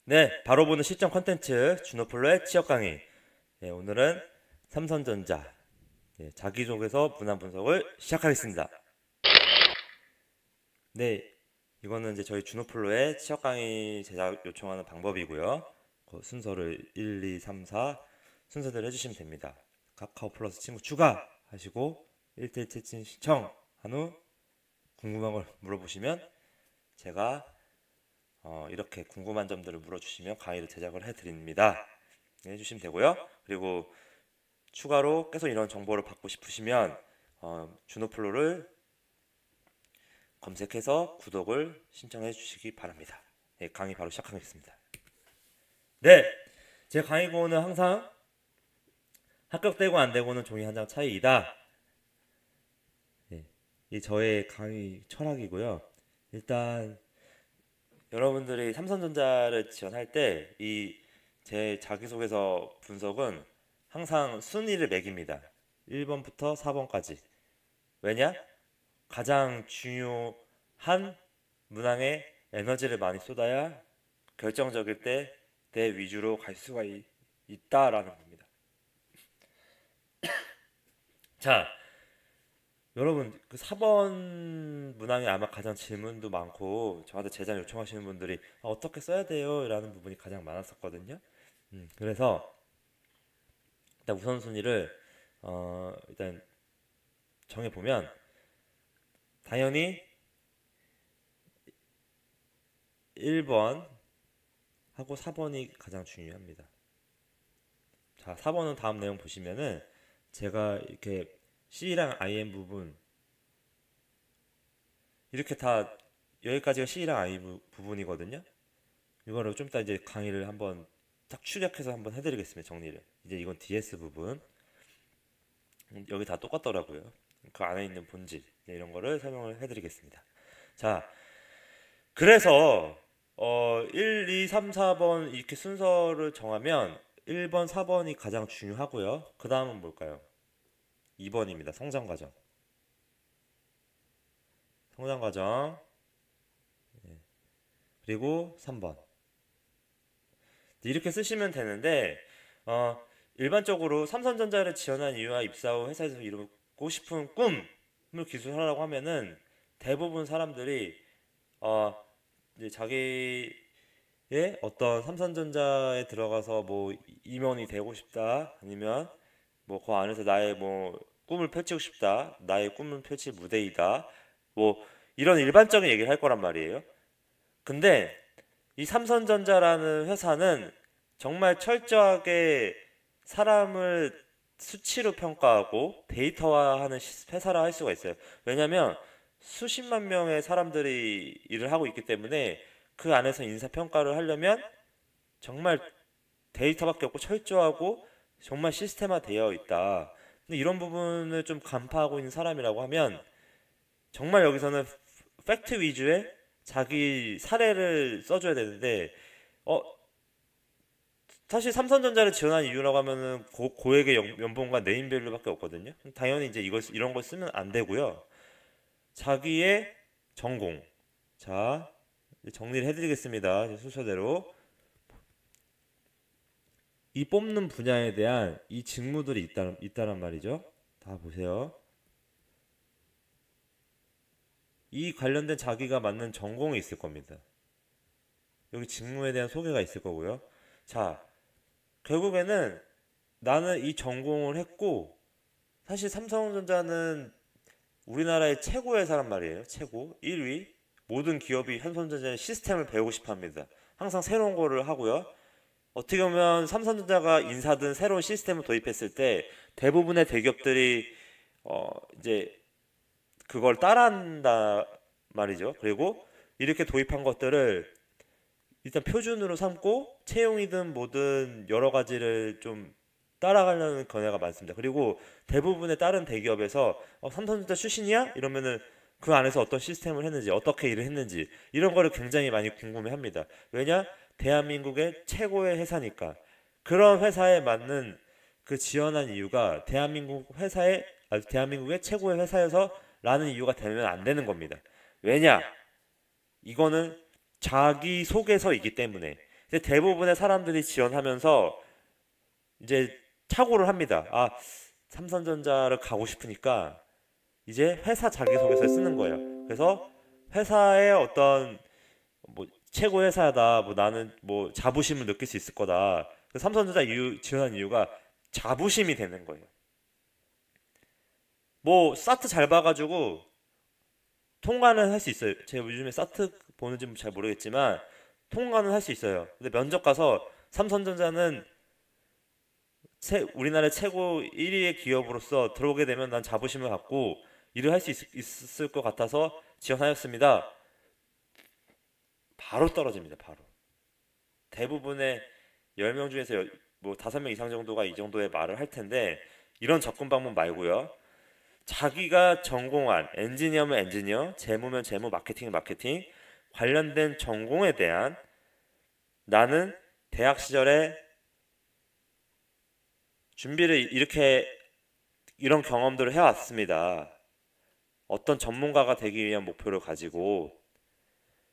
네, 바로 보는 시점 컨텐츠 준호플로의 취업 강의. 네, 오늘은 삼성전자 자기소개서 문안 분석을 시작하겠습니다. 네, 이거는 이제 저희 준호플로의 취업 강의 제작 요청하는 방법이고요. 그 순서를 1, 2, 3, 4 순서대로 해주시면 됩니다. 카카오 플러스 친구 추가하시고 1대1 채팅 신청한 후 궁금한 걸 물어보시면 제가 이렇게 궁금한 점들을 물어주시면 강의를 제작을 해드립니다. 네, 해주시면 되고요. 그리고 추가로 계속 이런 정보를 받고 싶으시면 준호플로를 검색해서 구독을 신청해 주시기 바랍니다. 네, 강의 바로 시작하겠습니다. 네, 제 강의고는 항상 합격되고 안 되고는 종이 한 장 차이이다. 네, 이 저의 강의 철학이고요. 일단 여러분들이 삼성전자를 지원할 때 이 제 자기소개서 분석은 항상 순위를 매깁니다. 1번부터 4번까지. 왜냐? 가장 중요한 문항에 에너지를 많이 쏟아야 결정적일 때 내 위주로 갈 수가 있다라는 겁니다. 자, 여러분 그 4번 문항이 아마 가장 질문도 많고 저한테 제작 요청하시는 분들이 어떻게 써야 돼요? 라는 부분이 가장 많았었거든요. 그래서 일단 우선순위를 일단 정해보면 당연히 1번 하고 4번이 가장 중요합니다. 자, 4번은 다음 내용 보시면은 제가 이렇게 C랑 IM 부분 이렇게 다 여기까지가 C랑 I 부분이거든요. 이거를 좀 이따 이제 강의를 한번 딱 추격해서 한번 해드리겠습니다. 정리를. 이제 이건 DS 부분. 여기 다 똑같더라고요. 그 안에 있는 본질 이런 거를 설명을 해드리겠습니다. 자, 그래서 1, 2, 3, 4번 이렇게 순서를 정하면 1번, 4번이 가장 중요하고요. 그 다음은 뭘까요? 2번입니다. 성장과정. 성장과정. 그리고 3번. 이렇게 쓰시면 되는데 일반적으로 삼성전자를 지원한 이유와 입사 후 회사에서 이루고 싶은 꿈을 기술하라고 하면은 대부분 사람들이 이제 자기의 어떤 삼성전자에 들어가서 뭐 임원이 되고 싶다 아니면 뭐 그 안에서 나의 뭐 꿈을 펼치고 싶다 나의 꿈을 펼칠 무대이다 뭐 이런 일반적인 얘기를 할 거란 말이에요. 근데 이 삼성전자라는 회사는 정말 철저하게 사람을 수치로 평가하고 데이터화하는 회사라 할 수가 있어요. 왜냐하면 수십만 명의 사람들이 일을 하고 있기 때문에 그 안에서 인사평가를 하려면 정말 데이터밖에 없고 철저하고 정말 시스템화 되어 있다. 근데 이런 부분을 좀 간파하고 있는 사람이라고 하면 정말 여기서는 팩트 위주의 자기 사례를 써줘야 되는데 어 사실 삼성전자를 지원한 이유라고 하면은 고액의 연봉과 네임밸류밖에 없거든요. 당연히 이제 이런 걸 쓰면 안 되고요. 자기의 전공. 자, 정리를 해드리겠습니다. 순서대로 이 뽑는 분야에 대한 이 직무들이 있다란 말이죠. 다 보세요. 이 관련된 자기가 맞는 전공이 있을 겁니다. 여기 직무에 대한 소개가 있을 거고요. 자, 결국에는 나는 이 전공을 했고 사실 삼성전자는 우리나라의 최고의 회사란 말이에요. 최고 1위. 모든 기업이 삼성전자의 시스템을 배우고 싶어 합니다. 항상 새로운 거를 하고요. 어떻게 보면 삼성전자가 인사든 새로운 시스템을 도입했을 때 대부분의 대기업들이 이제 그걸 따라한다 말이죠. 그리고 이렇게 도입한 것들을 일단 표준으로 삼고 채용이든 뭐든 여러 가지를 좀 따라가려는 견해가 많습니다. 그리고 대부분의 다른 대기업에서 삼성전자 출신이야? 이러면은 그 안에서 어떤 시스템을 했는지 어떻게 일을 했는지 이런 거를 굉장히 많이 궁금해합니다. 왜냐? 대한민국의 최고의 회사니까. 그런 회사에 맞는 그 지원한 이유가 대한민국의 최고의 회사여서 라는 이유가 되면 안 되는 겁니다. 왜냐? 이거는 자기소개서이기 때문에 근데 대부분의 사람들이 지원하면서 이제 착오를 합니다. 아, 삼성전자를 가고 싶으니까 이제 회사 자기소개서에 쓰는 거예요. 그래서 회사의 어떤 뭐 최고 회사다, 뭐 나는 뭐 자부심을 느낄 수 있을 거다. 그래서 삼성전자 지원한 이유가 자부심이 되는 거예요. 뭐 사트 잘 봐가지고 통과는 할 수 있어요. 제가 요즘에 사트 보는지 잘 모르겠지만 통과는 할 수 있어요. 근데 면접 가서 삼성전자는 우리나라 최고 1위의 기업으로서 들어오게 되면 난 자부심을 갖고 일을 할 수 있을 것 같아서 지원하였습니다. 바로 떨어집니다. 바로. 대부분의 10명 중에서 뭐 5명 이상 정도가 이 정도의 말을 할 텐데, 이런 접근 방법 말고요. 자기가 전공한 엔지니어면 엔지니어, 재무면 재무, 마케팅은 마케팅 관련된 전공에 대한, 나는 대학 시절에 준비를 이런 경험들을 해왔습니다. 어떤 전문가가 되기 위한 목표를 가지고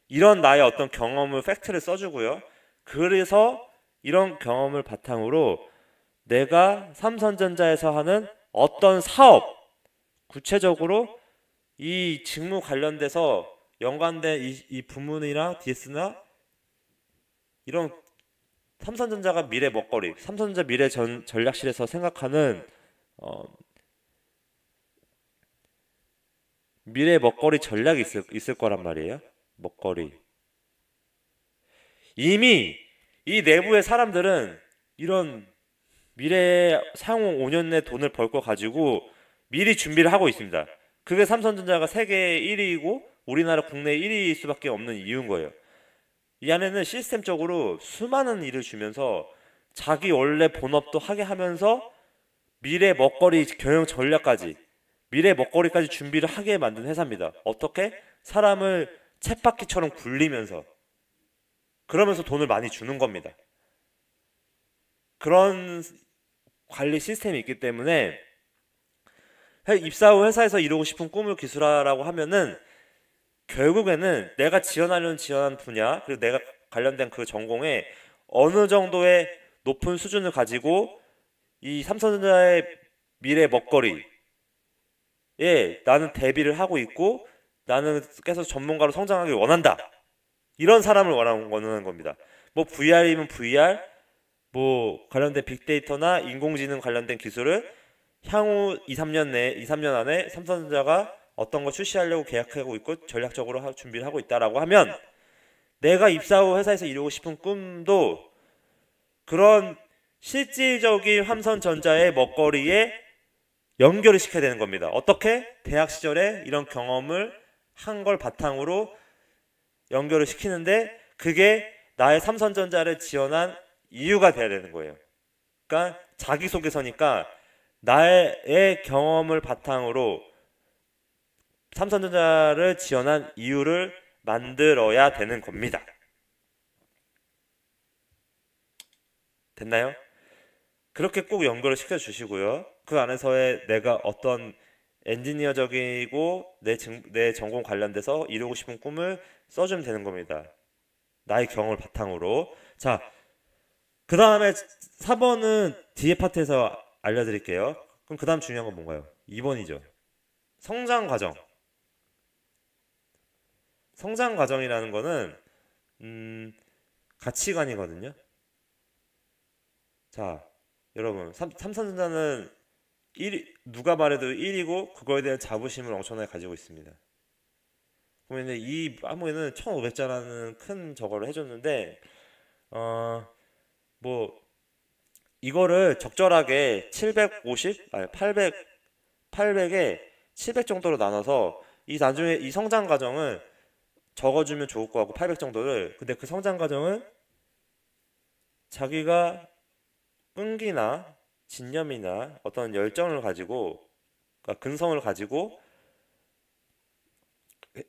이런 나의 어떤 경험을 팩트를 써주고요. 그래서 이런 경험을 바탕으로 내가 삼성전자에서 하는 어떤 사업, 구체적으로 이 직무 관련돼서 연관된 이 부문이나 DS나 이런 삼성전자가 미래 먹거리, 삼성전자 미래 전략실에서 생각하는 미래 먹거리 전략이 있을 거란 말이에요. 먹거리. 이미 이 내부의 사람들은 이런 미래 향후 5년 내 돈을 벌 거 가지고 미리 준비를 하고 있습니다. 그게 삼성전자가 세계 1위이고 우리나라 국내 1위일 수밖에 없는 이유인 거예요. 이 안에는 시스템적으로 수많은 일을 주면서 자기 원래 본업도 하게 하면서 미래 먹거리 경영 전략까지, 미래 먹거리까지 준비를 하게 만든 회사입니다. 어떻게? 사람을 쳇바퀴처럼 굴리면서, 그러면서 돈을 많이 주는 겁니다. 그런 관리 시스템이 있기 때문에 입사 후 회사에서 이루고 싶은 꿈을 기술하라고 하면은 결국에는 내가 지원한 분야, 그리고 내가 관련된 그 전공에 어느 정도의 높은 수준을 가지고 이 삼성전자의 미래 먹거리에 나는 대비를 하고 있고 나는 계속 전문가로 성장하길 원한다. 이런 사람을 원하는 겁니다. 뭐 VR이면 VR, 뭐 관련된 빅데이터나 인공지능 관련된 기술을 향후 2, 3년 안에 삼성전자가 어떤 거 출시하려고 계약하고 있고 전략적으로 준비를 하고 있다라고 하면, 내가 입사 후 회사에서 이루고 싶은 꿈도 그런 실질적인 삼성전자의 먹거리에 연결을 시켜야 되는 겁니다. 어떻게? 대학 시절에 이런 경험을 한 걸 바탕으로 연결을 시키는데, 그게 나의 삼성전자를 지원한 이유가 돼야 되는 거예요. 그러니까 자기소개서니까 나의 경험을 바탕으로 삼성전자를 지원한 이유를 만들어야 되는 겁니다. 됐나요? 그렇게 꼭 연결을 시켜주시고요. 그 안에서의 내가 어떤 엔지니어적이고 내 전공 관련돼서 이루고 싶은 꿈을 써주면 되는 겁니다. 나의 경험을 바탕으로. 자, 그 다음에 4번은 뒤에 파트에서 알려드릴게요. 그럼 그 다음 중요한 건 뭔가요? 2번이죠. 성장 과정. 성장 과정이라는 거는 가치관이거든요. 자, 여러분, 삼성전자는 누가 말해도 1위고 그거에 대한 자부심을 엄청나게 가지고 있습니다. 그러면 이 아무에는 1500자라는 큰 저거를 해줬는데 뭐 이거를 적절하게 800에 700 정도로 나눠서 나중에 이 성장 과정을 적어주면 좋을 것 같고, 800 정도를. 근데 그 성장 과정은 자기가 끈기나 진념이나 어떤 열정을 가지고, 그러니까 근성을 가지고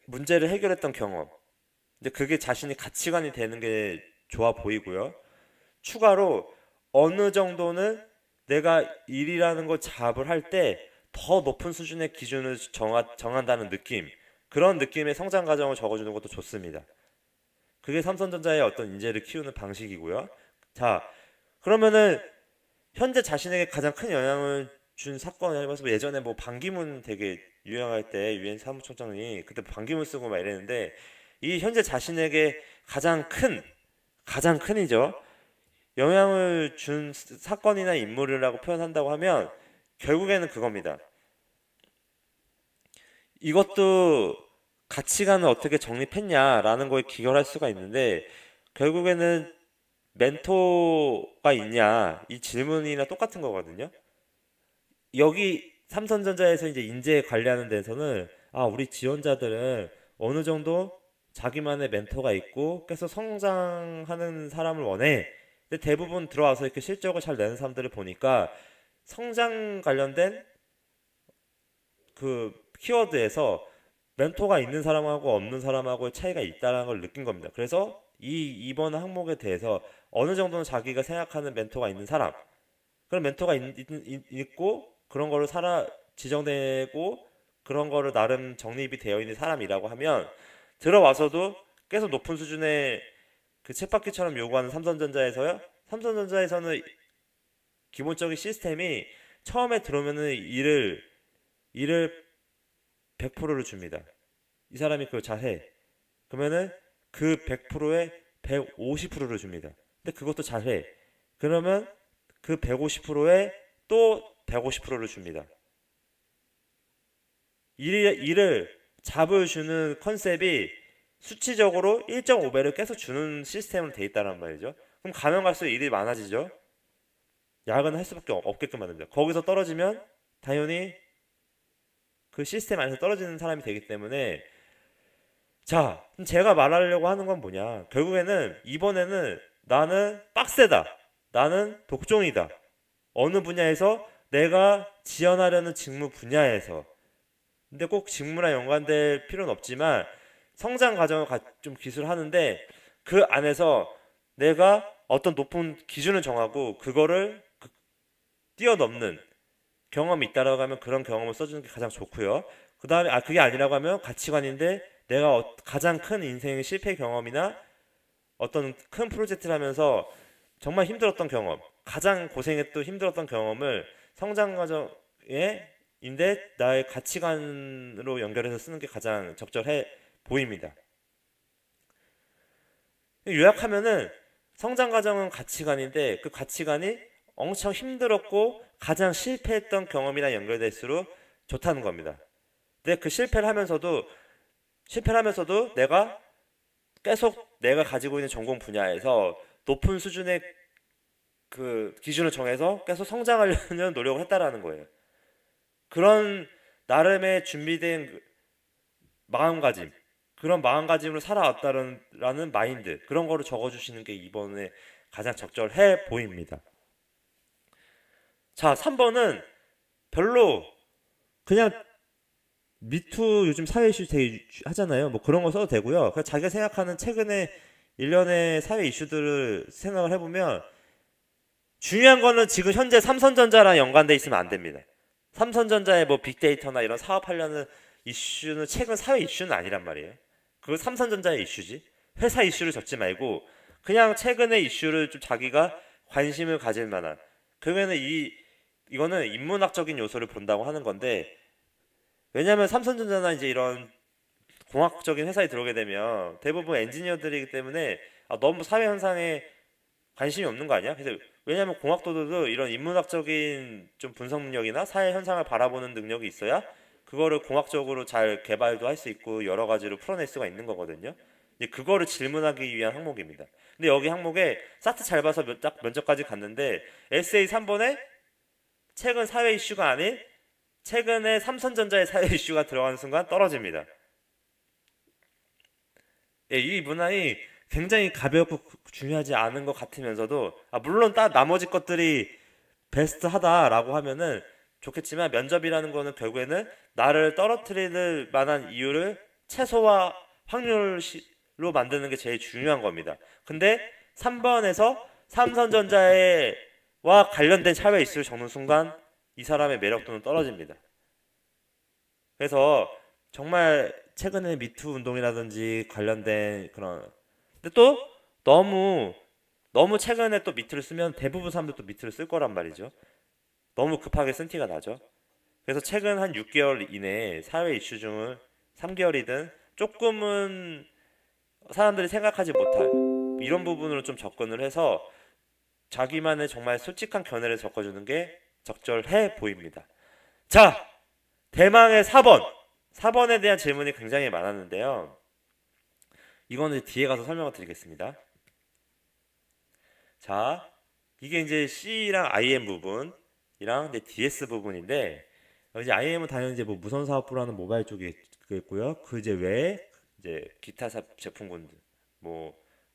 문제를 해결했던 경험, 근데 그게 자신의 가치관이 되는 게 좋아 보이고요. 추가로 어느 정도는 내가 일이라는 걸 잡을 할 때 더 높은 수준의 기준을 정한다는 느낌, 그런 느낌의 성장 과정을 적어주는 것도 좋습니다. 그게 삼성전자의 어떤 인재를 키우는 방식이고요. 자, 그러면은 현재 자신에게 가장 큰 영향을 준 사건을 해봐서 예전에 뭐 반기문 되게 유행할 때 유엔 사무총장이 그때 반기문 쓰고 막 이랬는데 이 현재 자신에게 가장 큰이죠. 영향을 준 사건이나 인물이라고 표현한다고 하면 결국에는 그겁니다. 이것도 가치관을 어떻게 정립했냐라는 거에 기결할 수가 있는데 결국에는 멘토가 있냐 이 질문이랑 똑같은 거거든요. 여기 삼성전자에서 이제 인재 관리하는 데서는 우리 지원자들은 어느 정도 자기만의 멘토가 있고 계속 성장하는 사람을 원해. 근데 대부분 들어와서 이렇게 실적을 잘 내는 사람들을 보니까 성장 관련된 그 키워드에서 멘토가 있는 사람하고 없는 사람하고의 차이가 있다는 걸 느낀 겁니다. 그래서 이번 항목에 대해서 어느 정도는 자기가 생각하는 멘토가 있는 사람, 그런 멘토가 있고 그런 거를 지정되고 그런 거를 나름 정립이 되어 있는 사람이라고 하면 들어와서도 계속 높은 수준의 그 쳇바퀴처럼 요구하는 삼성전자에서요. 삼성전자에서는 기본적인 시스템이 처음에 들어오면은 일을 100%를 줍니다. 이 사람이 그걸 잘해. 그러면은 그 100%에 150%를 줍니다. 근데 그것도 잘해. 그러면 그 150%에 또 150%를 줍니다. 일을 잡을 주는 컨셉이 수치적으로 1.5배를 계속 주는 시스템으로 돼 있다는 말이죠. 그럼 가면 갈수록 일이 많아지죠. 야근할 수밖에 없게끔 만듭니다. 거기서 떨어지면 당연히 그 시스템 안에서 떨어지는 사람이 되기 때문에 자, 제가 말하려고 하는 건 뭐냐. 결국에는 이번에는 나는 빡세다. 나는 독종이다. 어느 분야에서 내가 지원하려는 직무 분야에서 근데 꼭 직무랑 연관될 필요는 없지만 성장 과정을 좀 기술하는데 그 안에서 내가 어떤 높은 기준을 정하고 그거를 뛰어넘는 경험이 있다라고 하면 그런 경험을 써주는 게 가장 좋고요. 그 다음에 그게 아니라고 하면 가치관인데 내가 가장 큰 인생의 실패 경험이나 어떤 큰 프로젝트를 하면서 정말 힘들었던 경험, 가장 고생했던 힘들었던 경험을 성장 과정에 인데 나의 가치관으로 연결해서 쓰는 게 가장 적절해 보입니다. 요약하면은 성장 과정은 가치관인데 그 가치관이 엄청 힘들었고 가장 실패했던 경험이나 연결될수록 좋다는 겁니다. 근데 그 실패를 하면서도 내가 계속 내가 가지고 있는 전공 분야에서 높은 수준의 그 기준을 정해서 계속 성장하려는 노력을 했다라는 거예요. 그런 나름의 준비된 마음가짐, 그런 마음가짐으로 살아왔다라는 마인드, 그런 거를 적어주시는 게 이번에 가장 적절해 보입니다. 자, 3번은 별로 그냥 미투 요즘 사회 이슈 되게 하잖아요. 뭐 그런 거 써도 되고요. 그냥 자기가 생각하는 최근에 일련의 사회 이슈들을 생각을 해보면 중요한 거는 지금 현재 삼성전자랑 연관돼 있으면 안 됩니다. 삼성전자의 뭐 빅데이터나 이런 사업하려는 이슈는 최근 사회 이슈는 아니란 말이에요. 그거 삼성전자의 이슈지. 회사 이슈를 적지 말고 그냥 최근의 이슈를 좀 자기가 관심을 가질 만한. 그러면은 이거는 인문학적인 요소를 본다고 하는 건데 왜냐하면 삼성전자나 이제 이런 공학적인 회사에 들어오게 되면 대부분 엔지니어들이기 때문에 너무 사회 현상에 관심이 없는 거 아니야? 그래서 왜냐하면 공학도들도 이런 인문학적인 좀 분석 능력이나 사회 현상을 바라보는 능력이 있어야 그거를 공학적으로 잘 개발도 할 수 있고 여러 가지로 풀어낼 수가 있는 거거든요. 이제 그거를 질문하기 위한 항목입니다. 근데 여기 항목에 사트 잘 봐서 딱 면접까지 갔는데 에세이 3번에 최근 사회 이슈가 아닌 최근에 삼성전자의 사회 이슈가 들어가는 순간 떨어집니다. 예, 이 문항이 굉장히 가볍고 중요하지 않은 것 같으면서도 물론 나머지 것들이 베스트하다라고 하면은 좋겠지만 면접이라는 거는 결국에는 나를 떨어뜨릴 만한 이유를 최소화 확률로 만드는 게 제일 중요한 겁니다. 근데 3번에서 삼성전자와 관련된 사회 이슈를 적는 순간 이 사람의 매력도는 떨어집니다. 그래서 정말 최근에 미투 운동이라든지 관련된 그런 근데 또 너무 최근에 또 미트를 쓰면 대부분 사람들 또 미트를 쓸 거란 말이죠. 너무 급하게 쓴 티가 나죠. 그래서 최근 한 6개월 이내에 사회 이슈 중을 3개월이든 조금은 사람들이 생각하지 못할 이런 부분으로 좀 접근을 해서 자기만의 정말 솔직한 견해를 적어주는 게 적절해 보입니다. 자, 대망의 4번. 4번에 대한 질문이 굉장히 많았는데요. 이거는 뒤에 가서 설명을 드리겠습니다. 자, 이게 이제 C랑 IM 부분이랑 이제 DS 부분인데, 이제 IM은 당연히 이제 뭐 무선 사업부라는 모바일 쪽에 있고요. 그 이제 외에 이제 기타 제품군들, 뭐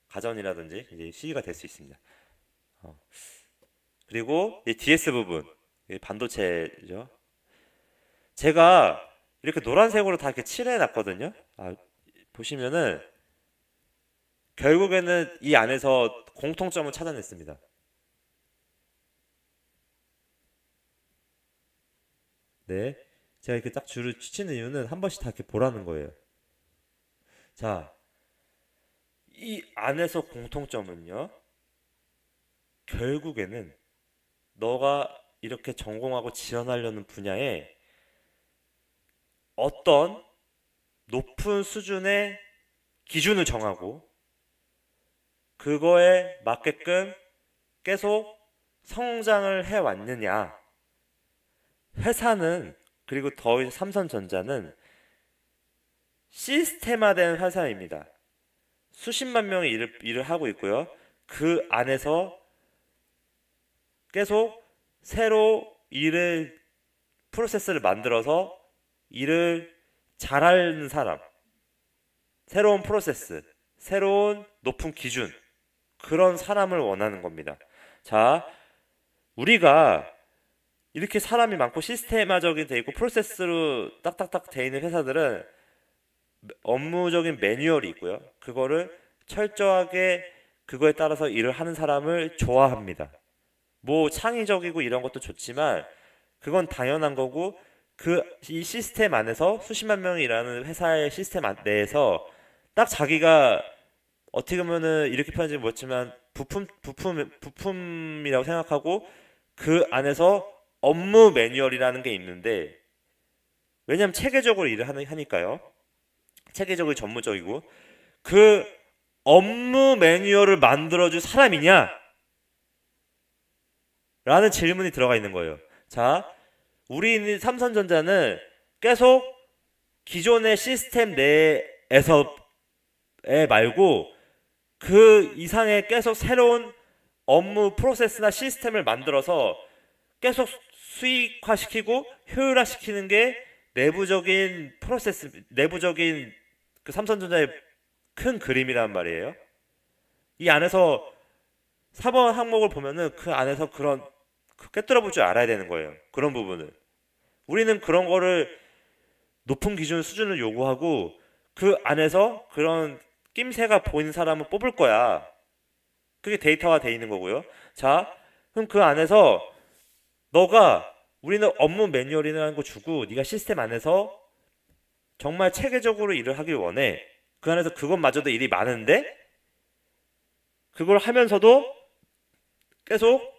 가전이라든지 이제 C가 될 수 있습니다. 그리고 이 DS 부분, 반도체죠. 제가 이렇게 노란색으로 다 이렇게 칠해 놨거든요. 보시면은 결국에는 이 안에서 공통점을 찾아냈습니다. 네, 제가 이렇게 딱 줄을 치는 이유는 한 번씩 다 이렇게 보라는 거예요. 자, 이 안에서 공통점은요, 결국에는 너가 이렇게 전공하고 지원하려는 분야에 어떤 높은 수준의 기준을 정하고 그거에 맞게끔 계속 성장을 해왔느냐. 회사는, 그리고 더 삼성전자는 시스템화된 회사입니다. 수십만 명의 일을 하고 있고요. 그 안에서 계속 새로 프로세스를 만들어서 일을 잘하는 사람, 새로운 프로세스, 새로운 높은 기준, 그런 사람을 원하는 겁니다. 자, 우리가 이렇게 사람이 많고 시스템화적인 돼 있고 프로세스로 딱딱딱 돼 있는 회사들은 업무적인 매뉴얼이 있고요. 그거를 철저하게 그거에 따라서 일을 하는 사람을 좋아합니다. 뭐 창의적이고 이런 것도 좋지만 그건 당연한 거고, 이 시스템 안에서 수십만 명이 일하는 회사의 시스템 내에서 딱 자기가 어떻게 보면은 이렇게 표현하지 못했지만 부품이라고 생각하고 그 안에서 업무 매뉴얼이라는 게 있는데, 왜냐면 체계적으로 일을 하니까요. 체계적으로 전문적이고, 그 업무 매뉴얼을 만들어줄 사람이냐? 라는 질문이 들어가 있는 거예요. 자, 우리 삼성전자는 계속 기존의 시스템 내에서 말고 그 이상의 계속 새로운 업무 프로세스나 시스템을 만들어서 계속 수익화시키고 효율화시키는 게 내부적인 프로세스, 내부적인 그 삼성전자의 큰 그림이란 말이에요. 이 안에서 4번 항목을 보면은 그 안에서 그런 꿰뚫어 볼 줄 알아야 되는 거예요. 그런 부분을. 우리는 그런 거를 높은 기준 수준을 요구하고 그 안에서 그런 낌새가 보이는 사람을 뽑을 거야. 그게 데이터화 돼 있는 거고요. 자, 그럼 그 안에서 우리는 업무 매뉴얼이라는 거 주고 네가 시스템 안에서 정말 체계적으로 일을 하길 원해. 그 안에서 그것마저도 일이 많은데 그걸 하면서도 계속,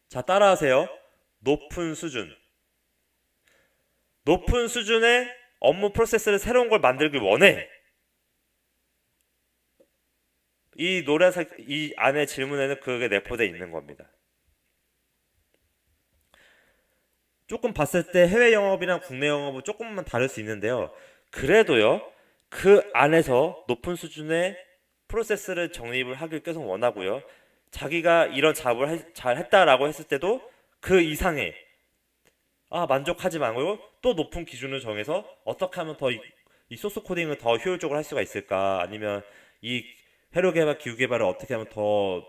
자, 따라하세요. 높은 수준의 업무 프로세스를 새로운 걸 만들길 원해. 이 노란색 이 안에 질문에는 그게 내포되어 있는 겁니다. 조금 봤을 때 해외 영업이랑 국내 영업은 조금만 다를 수 있는데요. 그래도요, 그 안에서 높은 수준의 프로세스를 정립을 하길 계속 원하고요. 자기가 이런 작업을 잘 했다라고 했을 때도 그 이상의, 만족하지 말고 또 높은 기준을 정해서 어떻게 하면 더 이 소스 코딩을 더 효율적으로 할 수가 있을까, 아니면 이 회로 개발, 기후 개발을 어떻게 하면 더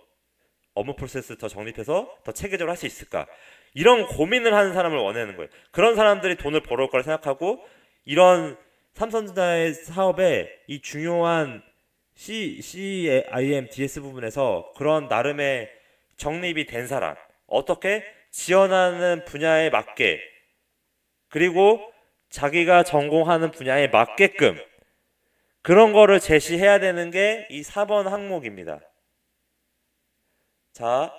업무 프로세스 더 정립해서 더 체계적으로 할 수 있을까, 이런 고민을 하는 사람을 원하는 거예요. 그런 사람들이 돈을 벌어올 거라 생각하고, 이런 삼성전자의 사업에 이 중요한 CIM, DS 부분에서 그런 나름의 정립이 된 사람, 어떻게 지원하는 분야에 맞게, 그리고 자기가 전공하는 분야에 맞게끔 그런 거를 제시해야 되는 게 이 4번 항목입니다. 자,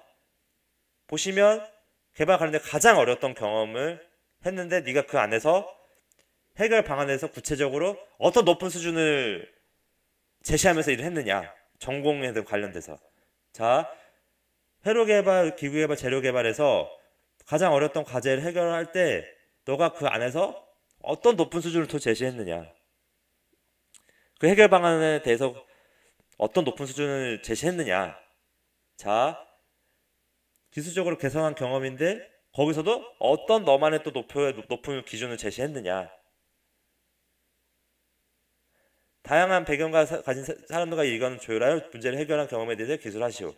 보시면 개발 관련된 가장 어려웠던 경험을 했는데 네가 그 안에서 해결 방안에서 구체적으로 어떤 높은 수준을 제시하면서 일을 했느냐. 전공에 관련돼서. 자, 회로 개발, 기구 개발, 재료 개발에서 가장 어려웠던 과제를 해결할 때 너가 그 안에서 어떤 높은 수준을 더 제시했느냐. 그 해결 방안에 대해서 어떤 높은 수준을 제시했느냐. 자, 기술적으로 개선한 경험인데 거기서도 어떤 너만의 또 높은 기준을 제시했느냐. 다양한 배경과 가진 사람들과 일관을 조율하여 문제를 해결한 경험에 대해서 기술하시오.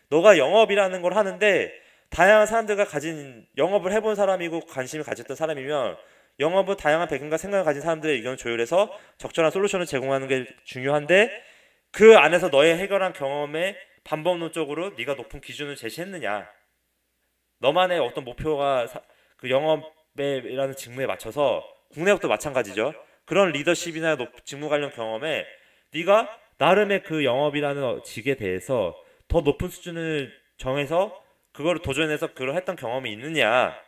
너가 영업이라는 걸 하는데 다양한 사람들과 가진 영업을 해본 사람이고 관심을 가졌던 사람이면 영업은 다양한 배경과 생각을 가진 사람들의 의견을 조율해서 적절한 솔루션을 제공하는 게 중요한데 그 안에서 너의 해결한 경험에 반복론적으로 네가 높은 기준을 제시했느냐. 너만의 어떤 목표가 그 영업이라는 직무에 맞춰서 국내업도 마찬가지죠. 그런 리더십이나 직무 관련 경험에 네가 나름의 그 영업이라는 직에 대해서 더 높은 수준을 정해서 그거를 도전해서 그걸 했던 경험이 있느냐.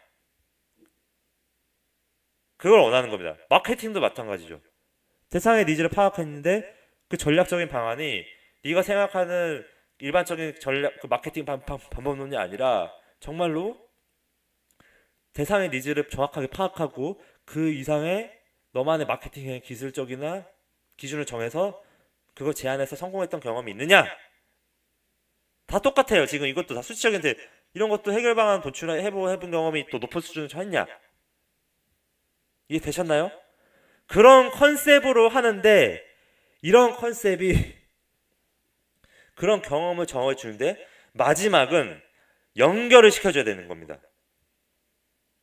그걸 원하는 겁니다. 마케팅도 마찬가지죠. 대상의 니즈를 파악했는데 그 전략적인 방안이 네가 생각하는 일반적인 전략, 그 마케팅 방법론이 아니라 정말로 대상의 니즈를 정확하게 파악하고 그 이상의 너만의 마케팅의 기술적이나 기준을 정해서 그거 제안해서 성공했던 경험이 있느냐? 다 똑같아요. 지금 이것도 다 수치적인데 이런 것도 해결 방안 도출해본 경험이 또 높은 수준을 했냐? 이해 되셨나요? 그런 컨셉으로 하는데 이런 컨셉이 그런 경험을 정해주는데 마지막은 연결을 시켜줘야 되는 겁니다.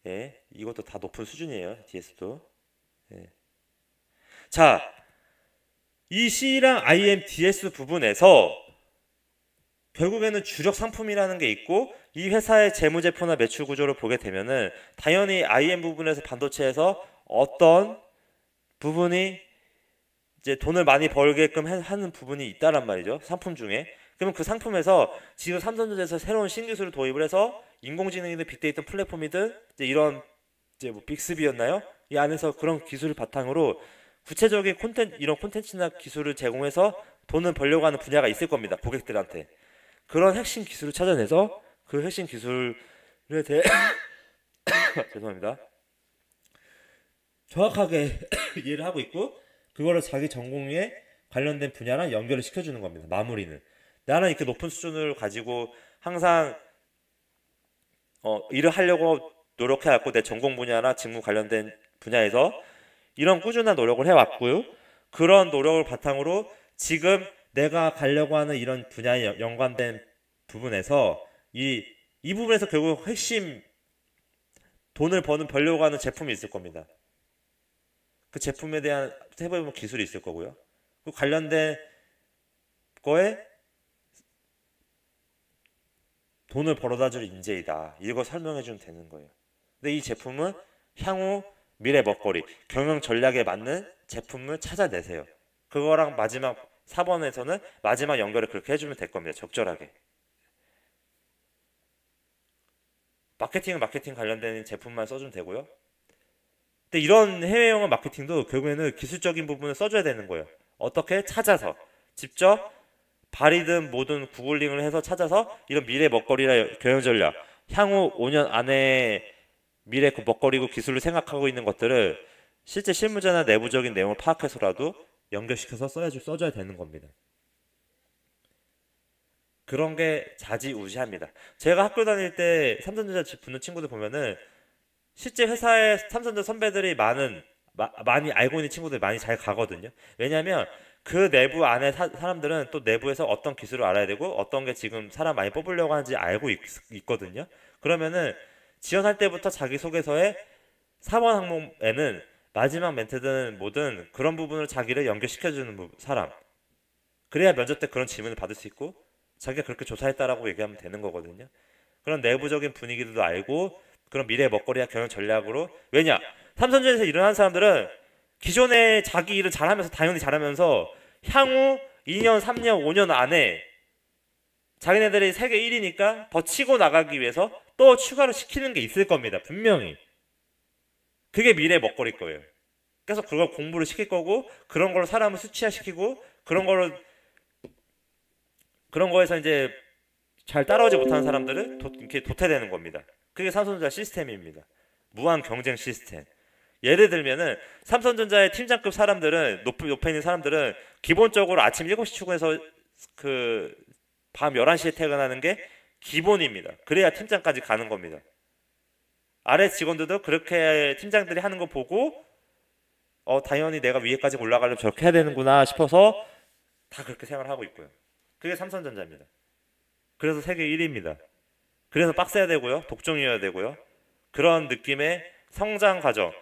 예, 이것도 다 높은 수준이에요. DS도. 예. 자, 이 C랑 IM, DS 부분에서 결국에는 주력 상품이라는 게 있고 이 회사의 재무제표나 매출 구조를 보게 되면은 당연히 IM 부분에서 반도체에서 어떤 부분이 이제 돈을 많이 벌게끔 하는 부분이 있다란 말이죠. 상품 중에. 그러면 그 상품에서 지금 삼성전자에서 새로운 신기술을 도입을 해서 인공지능이든 빅데이터 플랫폼이든 이제 이런 이제 뭐 빅스비였나요? 이 안에서 그런 기술을 바탕으로 구체적인 이런 콘텐츠나 기술을 제공해서 돈을 벌려고 하는 분야가 있을 겁니다. 고객들한테. 그런 핵심 기술을 찾아내서 그 핵심 기술에 대해 죄송합니다. 정확하게 이해를 하고 있고 그거를 자기 전공에 관련된 분야랑 연결을 시켜주는 겁니다. 마무리는. 나는 이렇게 높은 수준을 가지고 항상 일을 하려고 노력해왔고 내 전공 분야나 직무 관련된 분야에서 이런 꾸준한 노력을 해왔고요. 그런 노력을 바탕으로 지금 내가 가려고 하는 이런 분야에 연관된 부분에서 이 부분에서 결국 핵심 돈을 벌려고 하는 제품이 있을 겁니다. 그 제품에 대한 해보면 기술이 있을 거고요. 그 관련된 거에 돈을 벌어다 줄 인재이다. 이거 설명해 주면 되는 거예요. 근데 이 제품은 향후 미래 먹거리, 경영 전략에 맞는 제품을 찾아내세요. 그거랑 마지막 4번에서는 마지막 연결을 그렇게 해주면 될 겁니다. 적절하게. 마케팅은 마케팅 관련된 제품만 써주면 되고요. 근데 이런 해외 영어 마케팅도 결국에는 기술적인 부분을 써줘야 되는 거예요. 어떻게? 찾아서 직접 발이든 뭐든 구글링을 해서 찾아서 이런 미래 먹거리나 경영 전략, 향후 5년 안에 미래 그 먹거리고 기술을 생각하고 있는 것들을 실제 실무자나 내부적인 내용을 파악해서라도 연결시켜서 써줘야 되는 겁니다. 그런 게 좌지우지합니다. 제가 학교 다닐 때 삼성전자 붙는 친구들 보면은 실제 회사에 삼성전자 선배들이 많이 알고 있는 친구들이 많이 잘 가거든요. 왜냐하면 그 내부 안에 사람들은 또 내부에서 어떤 기술을 알아야 되고 어떤 게 지금 사람 많이 뽑으려고 하는지 알고 있거든요. 그러면은 지원할 때부터 자기소개서에 4번 항목에는 마지막 멘트든 뭐든 그런 부분을 자기를 연결시켜주는 사람. 그래야 면접 때 그런 질문을 받을 수 있고 자기가 그렇게 조사했다라고 얘기하면 되는 거거든요. 그런 내부적인 분위기도 알고 그런 미래 먹거리와 경영 전략으로 왜냐? 삼성전자에서 일어나는 사람들은 기존에 자기 일을 잘하면서 당연히 잘하면서 향후 2년, 3년, 5년 안에 자기네들이 세계 1위니까 더 치고 나가기 위해서 또 추가로 시키는 게 있을 겁니다. 분명히. 그게 미래의 먹거리일 거예요. 계속 그걸 공부를 시킬 거고 그런 걸로 사람을 수치화시키고 그런 거에서 이제 잘 따라오지 못하는 사람들을 이렇게 도태되는 겁니다. 그게 삼성전자 시스템입니다. 무한 경쟁 시스템. 예를 들면은 삼성전자의 팀장급 사람들은 높에 있는 사람들은 기본적으로 아침 7시 출근해서 그 밤 11시에 퇴근하는 게 기본입니다. 그래야 팀장까지 가는 겁니다. 아래 직원들도 그렇게 팀장들이 하는 거 보고 당연히 내가 위에까지 올라가려면 저렇게 해야 되는구나 싶어서 다 그렇게 생각을 하고 있고요. 그게 삼성전자입니다. 그래서 세계 1위입니다. 그래서 빡세야 되고요. 독종이어야 되고요. 그런 느낌의 성장 과정.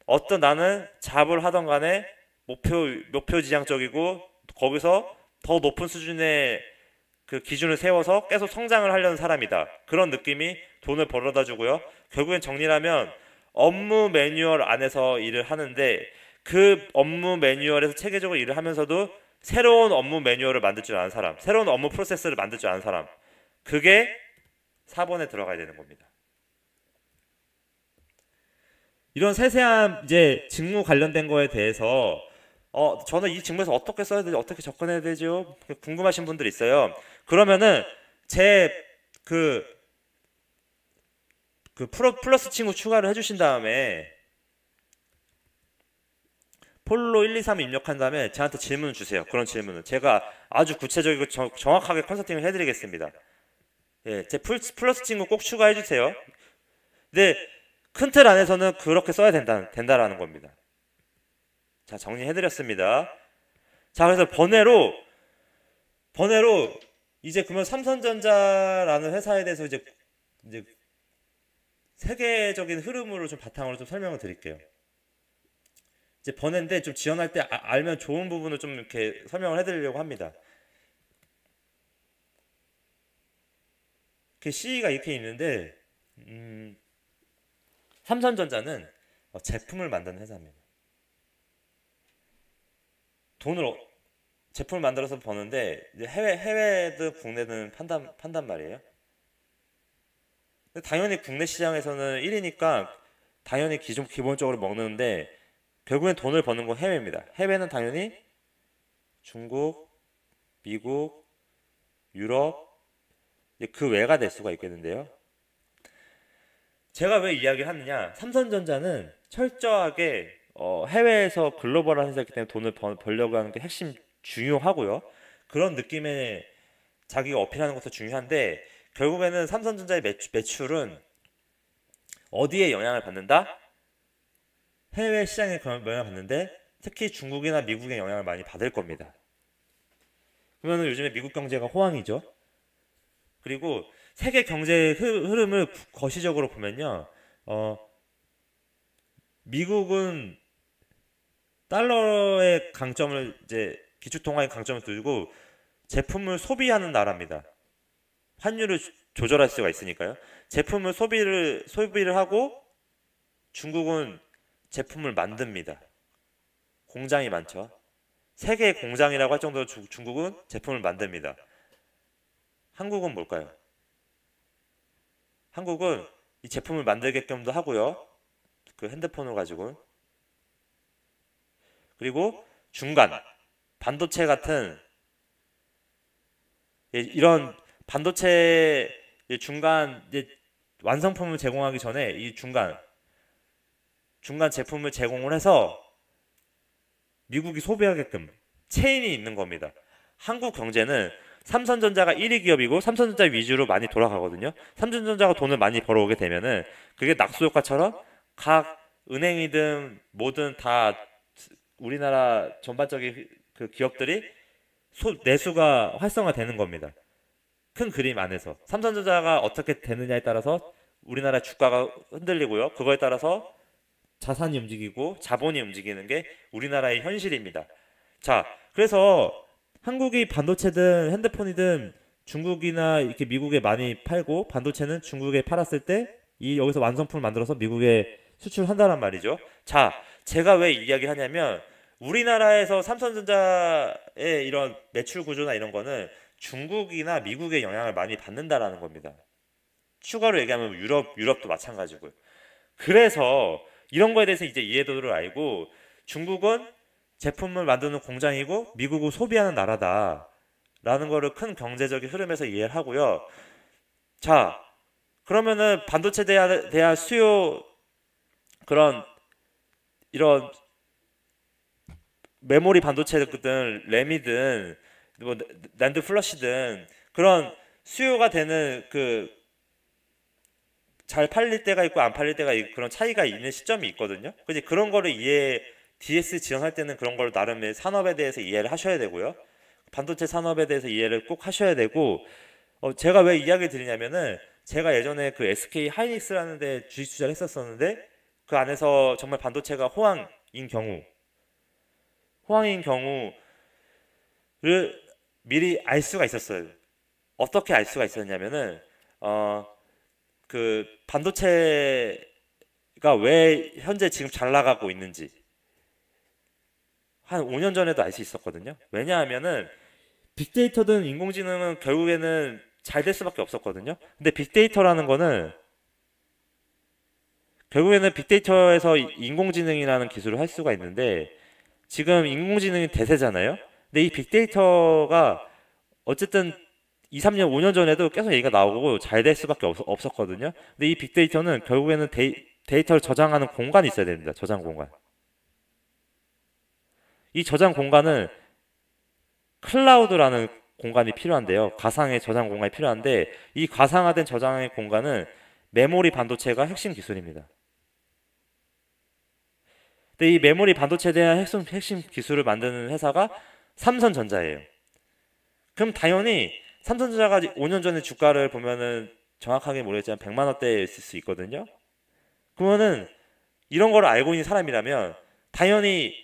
어떤 나는 잡을 하던 간에 목표 지향적이고 거기서 더 높은 수준의 그 기준을 세워서 계속 성장을 하려는 사람이다. 그런 느낌이 돈을 벌어다 주고요. 결국엔 정리하면 업무 매뉴얼 안에서 일을 하는데 그 업무 매뉴얼에서 체계적으로 일을 하면서도 새로운 업무 매뉴얼을 만들 줄 아는 사람, 새로운 업무 프로세스를 만들 줄 아는 사람, 그게 4번에 들어가야 되는 겁니다. 이런 세세한 이제 직무 관련된 거에 대해서 저는 이 직무에서 어떻게 써야 되지, 어떻게 접근해야 되죠? 궁금하신 분들이 있어요. 그러면은 제 플러스 친구 추가를 해주신 다음에 폴로 1, 2, 3 입력한 다음에 저한테 질문을 주세요. 그런 질문은 제가 아주 구체적이고 정확하게 컨설팅을 해드리겠습니다. 예, 제 플러스 친구 꼭 추가해주세요. 근데 큰 틀 안에서는 그렇게 써야 된다라는 겁니다. 자, 정리해드렸습니다. 자, 그래서 번외로 이제 그러면 삼성전자라는 회사에 대해서 이제 세계적인 흐름으로 좀 바탕으로 좀 설명을 드릴게요. 이제 번외인데 좀 지원할 때 알면 좋은 부분을 좀 이렇게 설명을 해드리려고 합니다. 그 C가 이렇게 있는데 삼성전자는 제품을 만드는 회사입니다. 제품을 만들어서 버는데 이제 해외든 국내든 판단 말이에요. 당연히 국내 시장에서는 1위니까 당연히 기본적으로 먹는데 결국엔 돈을 버는 건 해외입니다. 해외는 당연히 중국, 미국, 유럽, 그 외가 될 수가 있겠는데요. 제가 왜 이야기를 하느냐, 삼성전자는 철저하게 해외에서 글로벌한 회사이기 때문에 돈을 벌려고 하는 게 핵심 중요하고요. 그런 느낌의 자기가 어필하는 것도 중요한데 결국에는 삼성전자의 매출은 어디에 영향을 받는다? 해외 시장에 영향을 받는데 특히 중국이나 미국에 영향을 많이 받을 겁니다. 그러면 요즘에 미국 경제가 호황이죠. 그리고 세계 경제의 흐름을 거시적으로 보면요, 미국은 달러의 강점을 이제 기축통화의 강점을 두고 제품을 소비하는 나라입니다. 환율을 조절할 수가 있으니까요. 제품을 소비를 하고 중국은 제품을 만듭니다. 공장이 많죠. 세계의 공장이라고 할 정도로 중국은 제품을 만듭니다. 한국은 뭘까요? 한국은 이 제품을 만들게끔도 하고요. 그 핸드폰을 가지고. 그리고 중간, 반도체 같은 이런 반도체 중간 완성품을 제공하기 전에 이 중간 제품을 제공을 해서 미국이 소비하게끔 체인이 있는 겁니다. 한국 경제는 삼성전자가 1위 기업이고 삼성전자 위주로 많이 돌아가거든요. 삼성전자가 돈을 많이 벌어오게 되면은 그게 낙수효과처럼 각 은행이든 뭐든 다 우리나라 전반적인 그 기업들이 내수가 활성화되는 겁니다. 큰 그림 안에서 삼성전자가 어떻게 되느냐에 따라서 우리나라 주가가 흔들리고요. 그거에 따라서 자산이 움직이고 자본이 움직이는 게 우리나라의 현실입니다. 자, 그래서 한국이 반도체든 핸드폰이든 중국이나 이렇게 미국에 많이 팔고 반도체는 중국에 팔았을 때 여기서 완성품을 만들어서 미국에 수출한다는 말이죠. 자, 제가 왜 이야기를 하냐면 우리나라에서 삼성전자의 이런 매출 구조나 이런 거는 중국이나 미국의 영향을 많이 받는다라는 겁니다. 추가로 얘기하면 유럽도 마찬가지고요. 그래서 이런 거에 대해서 이제 이해도를 알고 중국은 제품을 만드는 공장이고 미국은 소비하는 나라다라는 거를 큰 경제적인 흐름에서 이해를 하고요. 자, 그러면은 반도체 대한 수요 그런 이런 메모리 반도체든 램이든 뭐 낸드 플러시든 그런 수요가 되는 그 잘 팔릴 때가 있고 안 팔릴 때가 있고 그런 차이가 있는 시점이 있거든요. 그지 그런 거를 DS 지원할 때는 그런 걸 나름의 산업에 대해서 이해를 하셔야 되고요. 반도체 산업에 대해서 이해를 꼭 하셔야 되고 제가 왜 이야기를 드리냐면은 제가 예전에 그 SK 하이닉스라는 데 주식 투자를 했었었는데 그 안에서 정말 반도체가 호황인 경우를 미리 알 수가 있었어요. 어떻게 알 수가 있었냐면은 그 반도체가 왜 현재 지금 잘 나가고 있는지 한 5년 전에도 알 수 있었거든요. 왜냐하면은 빅데이터든 인공지능은 결국에는 잘 될 수밖에 없었거든요. 근데 빅데이터라는 거는 결국에는 빅데이터에서 인공지능이라는 기술을 할 수가 있는데 지금 인공지능이 대세잖아요. 근데 이 빅데이터가 어쨌든 2, 3년, 5년 전에도 계속 얘기가 나오고 잘 될 수밖에 없었거든요. 근데 이 빅데이터는 결국에는 데이터를 저장하는 공간이 있어야 됩니다. 저장 공간. 이 저장 공간은 클라우드라는 공간이 필요한데요. 가상의 저장 공간이 필요한데 이 가상화된 저장의 공간은 메모리 반도체가 핵심 기술입니다. 근데 이 메모리 반도체에 대한 핵심 기술을 만드는 회사가 삼성전자예요. 그럼 당연히 삼성전자가 5년 전에 주가를 보면은 정확하게 모르겠지만 100만 원대에 있을 수 있거든요. 그러면은 이런 걸 알고 있는 사람이라면 당연히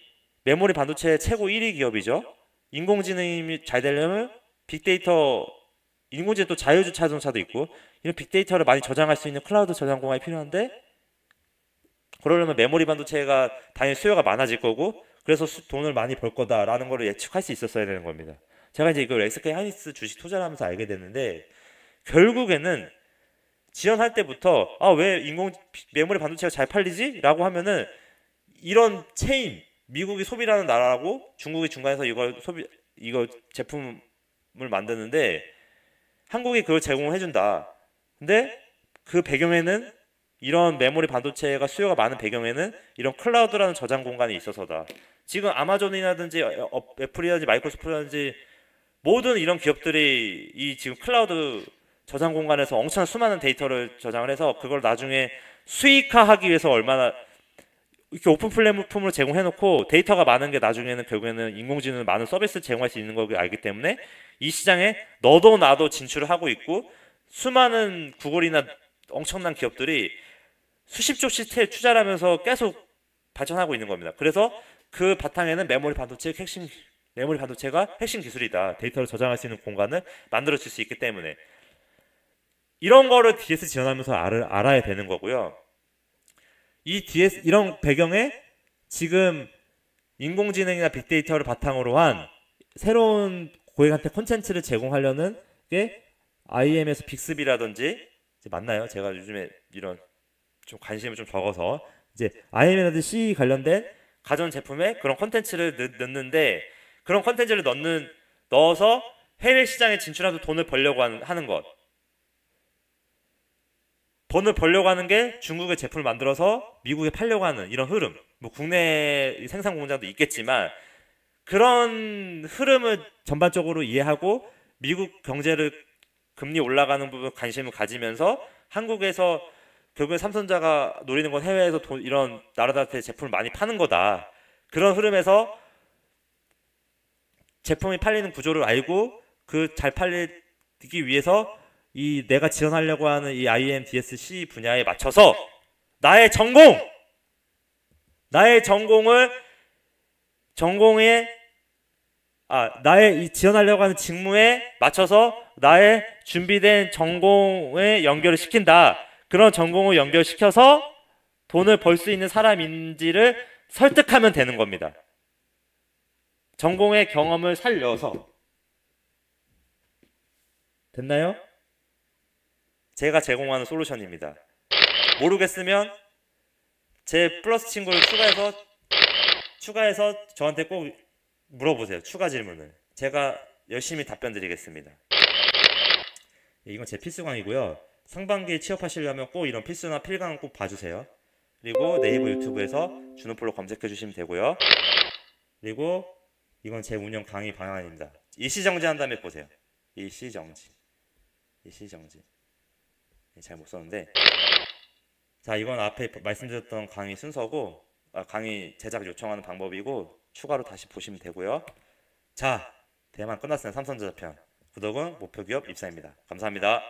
메모리 반도체 최고 1위 기업이죠. 인공지능이 잘 되려면 빅데이터, 인공지능 또 자율주차 자동차도 있고 이런 빅데이터를 많이 저장할 수 있는 클라우드 저장 공간이 필요한데 그러려면 메모리 반도체가 당연히 수요가 많아질 거고 그래서 돈을 많이 벌 거다라는 걸 예측할 수 있었어야 되는 겁니다. 제가 이제 이걸 SK 하이닉스 주식 투자를 하면서 알게 됐는데 결국에는 지원할 때부터 왜 메모리 반도체가 잘 팔리지? 라고 하면은 이런 체인 미국이 소비라는 나라라고 중국이 중간에서 이거 제품을 만드는데 한국이 그걸 제공해 준다. 근데 그 배경에는 이런 메모리 반도체가 수요가 많은 배경에는 이런 클라우드라는 저장 공간이 있어서다. 지금 아마존이라든지 애플이라든지 마이크로소프트라든지 모든 이런 기업들이 이 지금 클라우드 저장 공간에서 엄청난 수많은 데이터를 저장을 해서 그걸 나중에 수익화하기 위해서 얼마나 이렇게 오픈 플랫폼으로 제공해놓고 데이터가 많은 게 나중에는 결국에는 인공지능 많은 서비스를 제공할 수 있는 걸 알기 때문에 이 시장에 너도 나도 진출을 하고 있고 수많은 구글이나 엄청난 기업들이 수십 조씩 투자를 하면서 계속 발전하고 있는 겁니다. 그래서 그 바탕에는 메모리 반도체가 핵심 기술이다. 데이터를 저장할 수 있는 공간을 만들어줄 수 있기 때문에 이런 거를 DS 지원하면서 알아야 되는 거고요. 이 DS 이런 배경에 지금 인공지능이나 빅데이터를 바탕으로 한 새로운 고객한테 콘텐츠를 제공하려는 게 IM에서 빅스비라든지 맞나요? 제가 요즘에 이런 좀 관심을 좀 적어서 이제 IM이라든지 CE 관련된 가전 제품에 그런 콘텐츠를 넣는데 그런 콘텐츠를 넣어서 해외 시장에 진출해서 돈을 벌려고 하는 것. 돈을 벌려고 하는 게 중국의 제품을 만들어서 미국에 팔려고 하는 이런 흐름. 뭐 국내 생산 공장도 있겠지만 그런 흐름을 전반적으로 이해하고 미국 경제를 금리 올라가는 부분 관심을 가지면서 한국에서 결국에 삼성전자가 노리는 건 해외에서 이런 나라들한테 제품을 많이 파는 거다. 그런 흐름에서 제품이 팔리는 구조를 알고 그 잘 팔리기 위해서 이 내가 지원하려고 하는 이 IM, DSC 분야에 맞춰서 나의 나의 이 지원하려고 하는 직무에 맞춰서 나의 준비된 전공에 연결을 시킨다. 그런 전공을 연결시켜서 돈을 벌 수 있는 사람인지를 설득하면 되는 겁니다. 전공의 경험을 살려서. 됐나요? 제가 제공하는 솔루션입니다. 모르겠으면 제 플러스 친구를 추가해서 저한테 꼭 물어보세요. 추가 질문을. 제가 열심히 답변 드리겠습니다. 이건 제 필수 강의고요. 상반기에 취업하시려면 꼭 이런 필수나 필강은 꼭 봐주세요. 그리고 네이버 유튜브에서 준호플로 검색해 주시면 되고요. 그리고 이건 제 운영 강의 방안입니다. 일시정지 한 다음에 보세요. 일시정지. 잘 못 썼는데, 자, 이건 앞에 말씀드렸던 강의 순서고, 강의 제작 요청하는 방법이고 추가로 다시 보시면 되고요. 자, 대만 끝났습니다. 삼성전자편. 구독은 목표기업 입사입니다. 감사합니다.